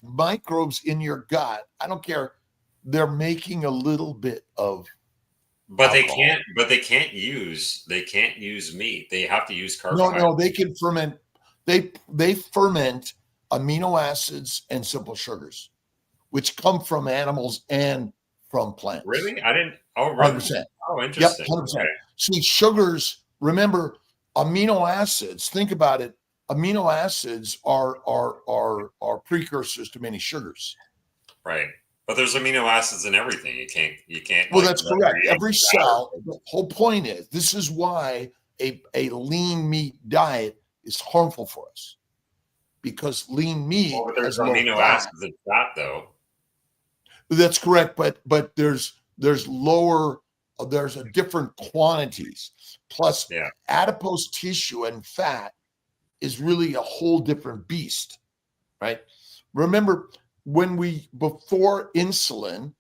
microbes in your gut, I don't care, they're making a little bit of But alcohol. they can't use meat. They have to use carbohydrates. No, they can ferment. They ferment amino acids and simple sugars, which come from animals and from plants. Really? I didn't. Oh, really? 100%. Oh, Yep, interesting. 100%. Okay. See, sugars, remember, amino acids, think about it. Amino acids are precursors to many sugars. Right. But there's amino acids in everything. You can't. Well, that's correct. Every cell, the whole point is, this is why a lean meat diet is harmful for us. Because lean meat there's has low amino fat. acids in fat, though. That's correct, but there's lower, there's a different quantities. Plus, adipose tissue and fat is really a whole different beast, right? Remember, before insulin,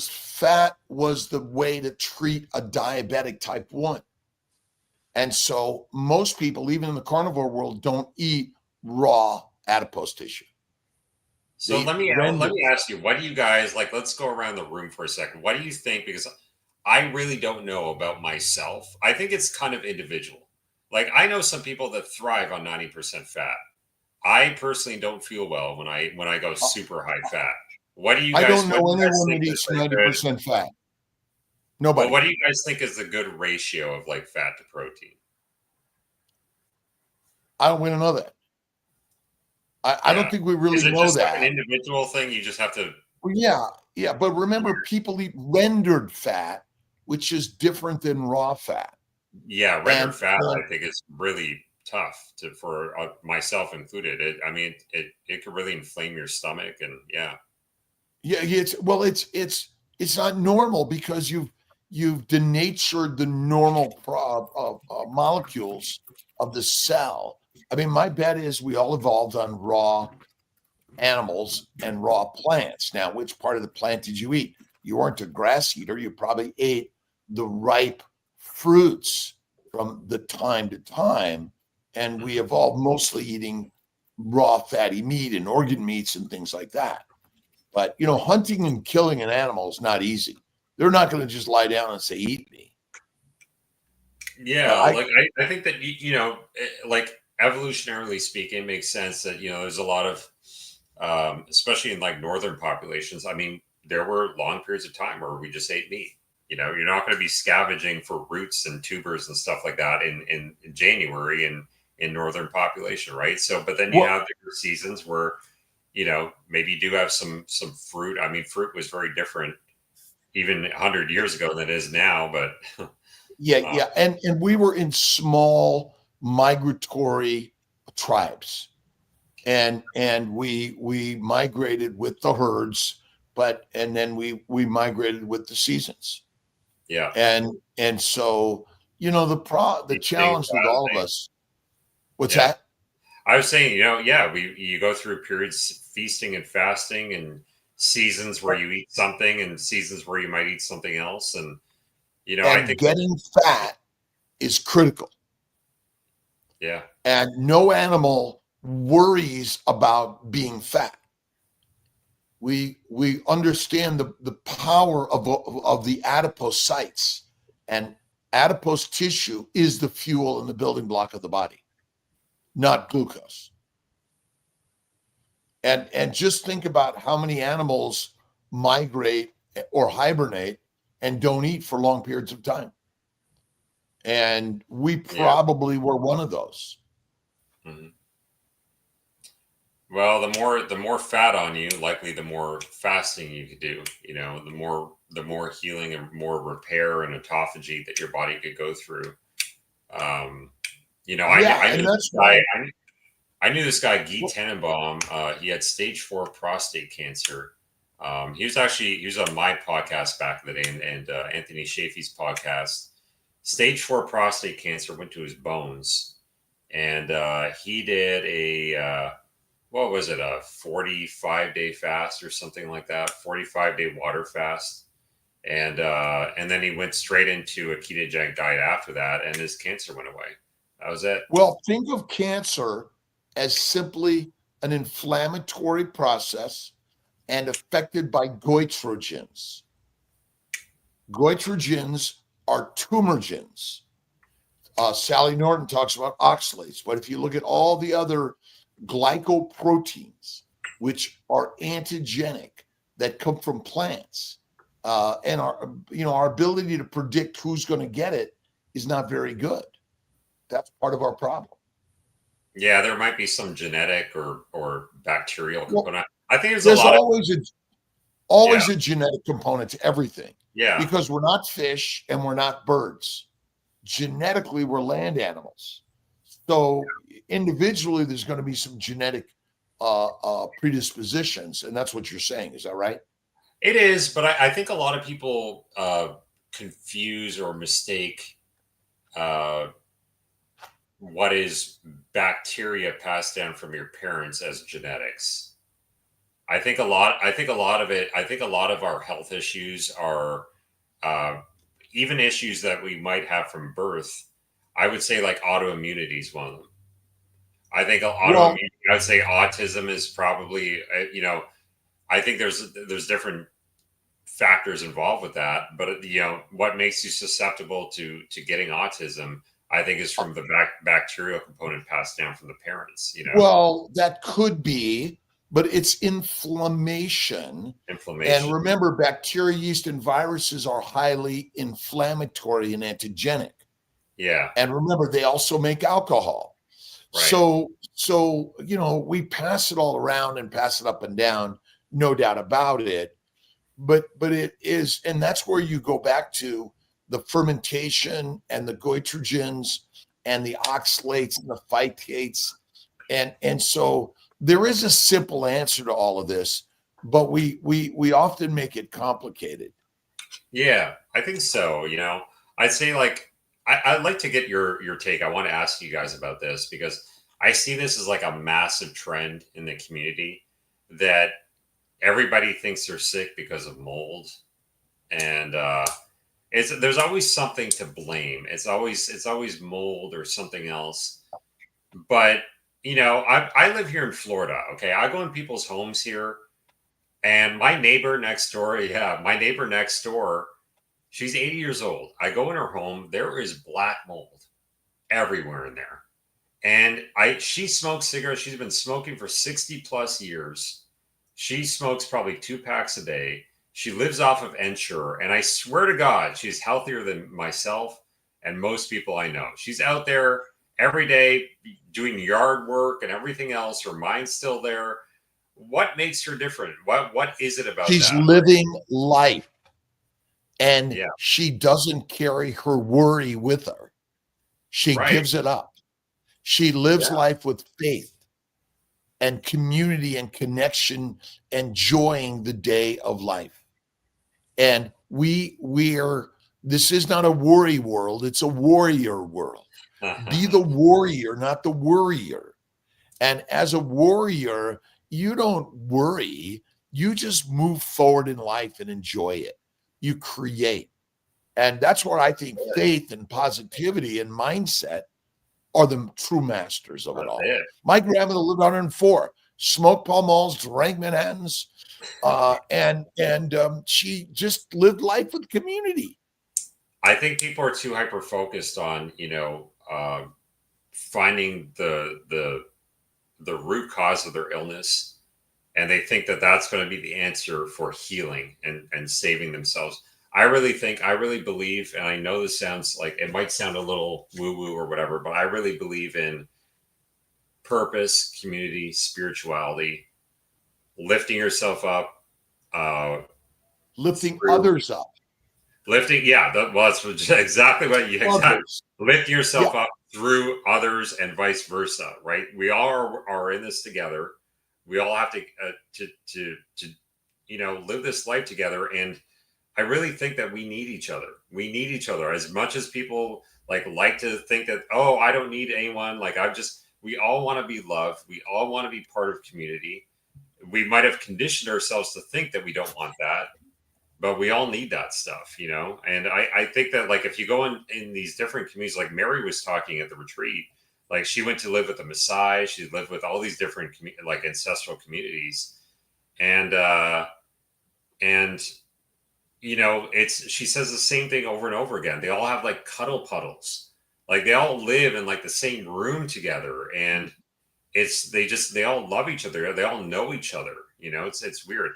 fat was the way to treat a diabetic type 1. And so most people, even in the carnivore world, don't eat raw adipose tissue. So let me ask you, what do you guys like? Let's go around the room for a second. What do you think? Because I really don't know about myself. I think it's kind of individual. Like I know some people that thrive on 90% fat. I personally don't feel well when I go super high fat. What do you guys? I don't know anyone that think eats 90% fat. Nobody. Well, what do you guys think is the good ratio of like fat to protein? I don't know that. I don't think we really know just that. Like an individual thing, you just have to. Well, yeah. But remember, people eat rendered fat, which is different than raw fat. Yeah, rendered fat, I think, is really tough for myself included. It could really inflame your stomach, and yeah. It's not normal because you've denatured the normal molecules of the cell. I mean, my bet is we all evolved on raw animals and raw plants. Now, which part of the plant did you eat? You weren't a grass eater. You probably ate the ripe fruits from the time to time. And we evolved mostly eating raw fatty meat and organ meats and things like that. But, hunting and killing an animal is not easy. They're not going to just lie down and say, eat me. Yeah, I think that, like evolutionarily speaking, it makes sense that, there's a lot of, especially in like northern populations. I mean, there were long periods of time where we just ate meat. You're not going to be scavenging for roots and tubers and stuff like that in January in northern population, right? So, but then you have different seasons where, maybe you do have some fruit. I mean, fruit was very different even 100 years ago than it is now, but yeah. And we were in small migratory tribes, and we migrated with the herds, and then we migrated with the seasons. Yeah. And so, the challenge with all of us. What's that? I was saying, you go through periods feasting and fasting and seasons where you eat something and seasons where you might eat something else. And, I think getting fat is critical. Yeah. And no animal worries about being fat. We understand the power of the adipocytes, and adipose tissue is the fuel and the building block of the body, not glucose. And just think about how many animals migrate or hibernate and don't eat for long periods of time. And we probably were one of those. Mm-hmm. Well, the more fat on you, likely the more fasting you could do. The more healing and more repair and autophagy that your body could go through. I knew this guy, Guy Tenenbaum. He had stage 4 prostate cancer. He was on my podcast back in the day, and Anthony Shafee's podcast. Stage 4 prostate cancer went to his bones, and he did a 45-day fast or something like that, 45-day water fast, and then he went straight into a ketogenic diet after that, and his cancer went away. That was it. Well, think of cancer as simply an inflammatory process and affected by goitrogens. Goitrogens are tumorgens. Sally Norton talks about oxalates, but if you look at all the other glycoproteins, which are antigenic, that come from plants, and our ability to predict who's going to get it is not very good. That's part of our problem. Yeah, there might be some genetic or bacterial component. Well, I think there's always a genetic component to everything. Yeah. Because we're not fish and we're not birds. Genetically, we're land animals. So individually, there's going to be some genetic predispositions, and that's what you're saying. Is that right? It is, but I think a lot of people confuse or mistake what is bacteria passed down from your parents as genetics. I think a lot of our health issues are even issues that we might have from birth. I would say like autoimmunity is one of them. I think autoimmunity. I would say autism is probably I think there's different factors involved with that, but what makes you susceptible to getting autism, I think, is from the bacterial component passed down from the parents. Well, that could be, but it's inflammation. And remember, bacteria, yeast, and viruses are highly inflammatory and antigenic. Yeah. And remember, they also make alcohol. Right. So we pass it all around and pass it up and down, no doubt about it. But it is, and that's where you go back to the fermentation and the goitrogens and the oxalates and the phytates. And so there is a simple answer to all of this, but we often make it complicated. Yeah, I think so. I'd say I'd like to get your take. I want to ask you guys about this because I see this as like a massive trend in the community that everybody thinks they're sick because of mold, and there's always something to blame. It's always mold or something else. But I live here in Florida. Okay, I go in people's homes here, and my neighbor next door, she's 80 years old. I go in her home. There is black mold everywhere in there, and she smokes cigarettes. She's been smoking for 60 plus years. She smokes probably 2 packs a day. She lives off of Ensure, and I swear to God, she's healthier than myself and most people I know. She's out there every day doing yard work and everything else. Her mind's still there. What makes her different? What is it about She's that? living life, and she doesn't carry her worry with her. She gives it up. She lives life with faith and community and connection, enjoying the day of life. And this is not a worry world, it's a warrior world. Be the warrior, not the worrier. And as a warrior, you don't worry, you just move forward in life and enjoy it. You create. And that's where I think faith and positivity and mindset are the true masters of it all. My grandmother lived 104, smoked Pall Malls, drank Manhattans, and she just lived life with community. I think people are too hyper focused on finding the root cause of their illness, and they think that that's going to be the answer for healing and saving themselves. I really believe, and I know this sounds like it might sound a little woo-woo or whatever, but I really believe in purpose, community, spirituality, lifting yourself up, lifting others up. Lifting, that's exactly what you lift yourself up through others and vice versa, right? We all are in this together. We all have to live this life together, and I really think that we need each other. We need each other as much as people like to think that, oh, I don't need anyone. We all want to be loved. We all want to be part of community. We might have conditioned ourselves to think that we don't want that, but we all need that stuff, And I think that if you go in these different communities, like Mary was talking at the retreat, Like she went to live with the Maasai. She lived with all these different like ancestral communities, and you know, she says the same thing over and over again. They all have like cuddle puddles, like they all live in like the same room together, and they all love each other. They all know each other. You know, it's weird.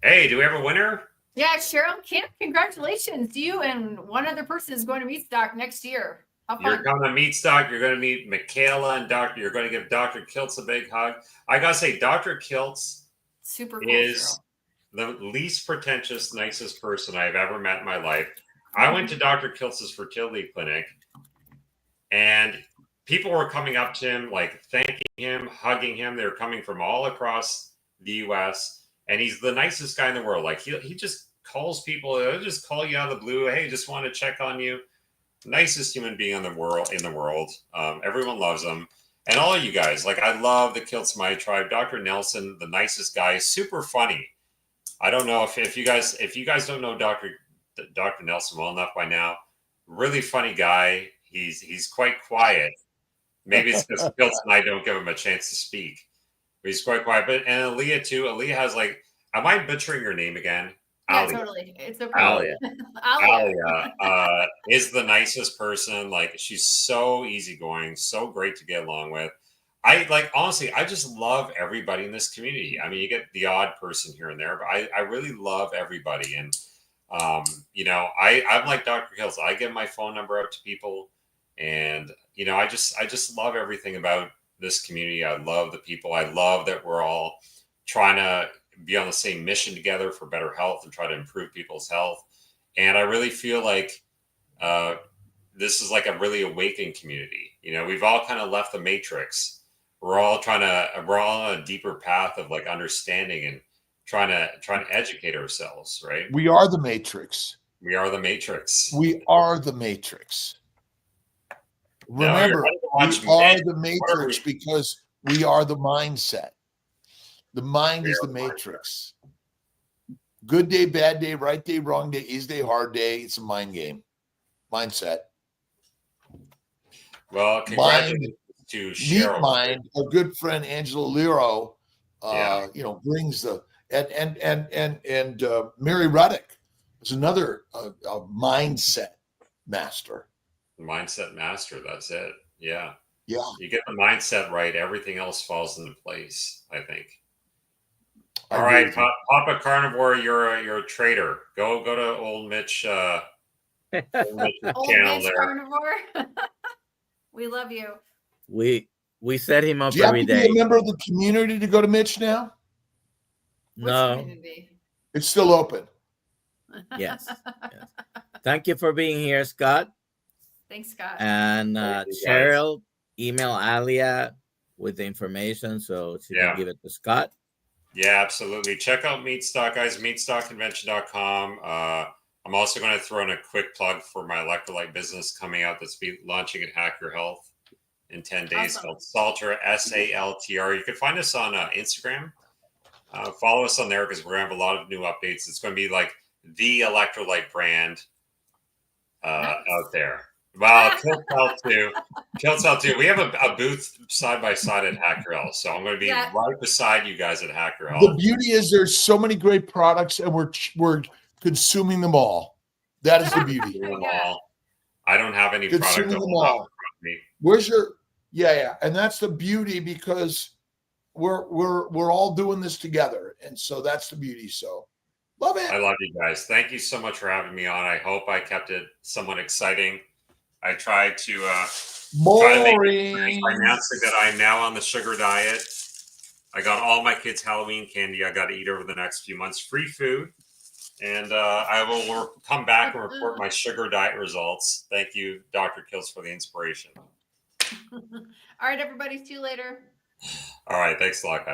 Hey, do we have a winner? Yeah, Cheryl Camp, congratulations. You and one other person is going to Meatstock next year. You're going to Meatstock. You're going to meet Michaela and You're going to give Dr. Kiltz a big hug. I got to say, Dr. Kiltz super cool, is the least pretentious, nicest person I've ever met in my life. I went to Dr. Kiltz's fertility clinic, and people were coming up to him, like thanking him, hugging him. They were coming from all across the U.S., and he's the nicest guy in the world. Like he just calls people. He'll just call you out of the blue. Hey, just want to check on you. Nicest human being in the world. Everyone loves him, and all of you guys. Like I love the Kiltz My Tribe. Dr. Nelson, the nicest guy, super funny. I don't know if you guys don't know Dr. Nelson well enough by now. Really funny guy. He's quite quiet. Maybe it's because Kiltz and I don't give him a chance to speak. But he's quite quiet. But and Alia too. Alia has like, am I butchering your name again? Yeah, Alia. totally. It's okay. Alia. Alia is the nicest person. Like she's so easygoing, so great to get along with. Honestly, I just love everybody in this community. I mean, you get the odd person here and there, but I really love everybody. And you know, I'm like Dr. Kiltz. I give my phone number out to people, and you know, I just love everything about this community. I love the people. I love that we're all trying to be on the same mission together for better health and try to improve people's health. And I really feel like this is like a really awakened community. You know, we've all kind of left the matrix. We're all on a deeper path of like understanding and trying to educate ourselves, right? We are the matrix. We are the matrix. We are the matrix. Remember, we are the matrix because we are the mindset. The mind is the matrix. Good day, bad day, right day, wrong day, easy day, hard day. It's a mind game. Mindset. Well, congratulations to Cheryl. Mind, our good friend Angela Lero, you know, brings the and Mary Ruddick is another mindset master. Mindset master. That's it. Yeah. Yeah. You get the mindset right, everything else falls into place, I think. All right, Papa Carnivore, you're a traitor. Go to old Mitch. Old Mitch's channel there. Carnivore. We love you. We set him up Do you every have to day. be a member of the community to go to Mitch now? No. It's still open. Yes. Thank you for being here, Scott. Thanks, Scott. And Cheryl, email Alia with the information so she can give it to Scott. Yeah, absolutely. Check out Meatstock, guys. Meatstockconvention.com. I'm also going to throw in a quick plug for my electrolyte business coming out that's be launching at Hack Your Health in 10 days called Salter, SALTR. You can find us on Instagram. Follow us on there because we're going to have a lot of new updates. It's going to be like the electrolyte brand out there. Well, Kiltz Health too. We have a booth side by side at Hack Your Health, so I'm going to be right beside you guys at Hack Your Health. The beauty is there's so many great products, and we're consuming them all. That is the beauty. I don't have any product consuming to them hold all. up in front of me. Where's your and that's the beauty because we're all doing this together, and so that's the beauty. So love it. I love you guys. Thank you so much for having me on. I hope I kept it somewhat exciting. I tried to announce that I'm now on the sugar diet. I got all my kids' Halloween candy I got to eat over the next few months. Free food. And I will come back and report my sugar diet results. Thank you, Dr. Kiltz, for the inspiration. All right, everybody. See you later. All right. Thanks a lot, guys.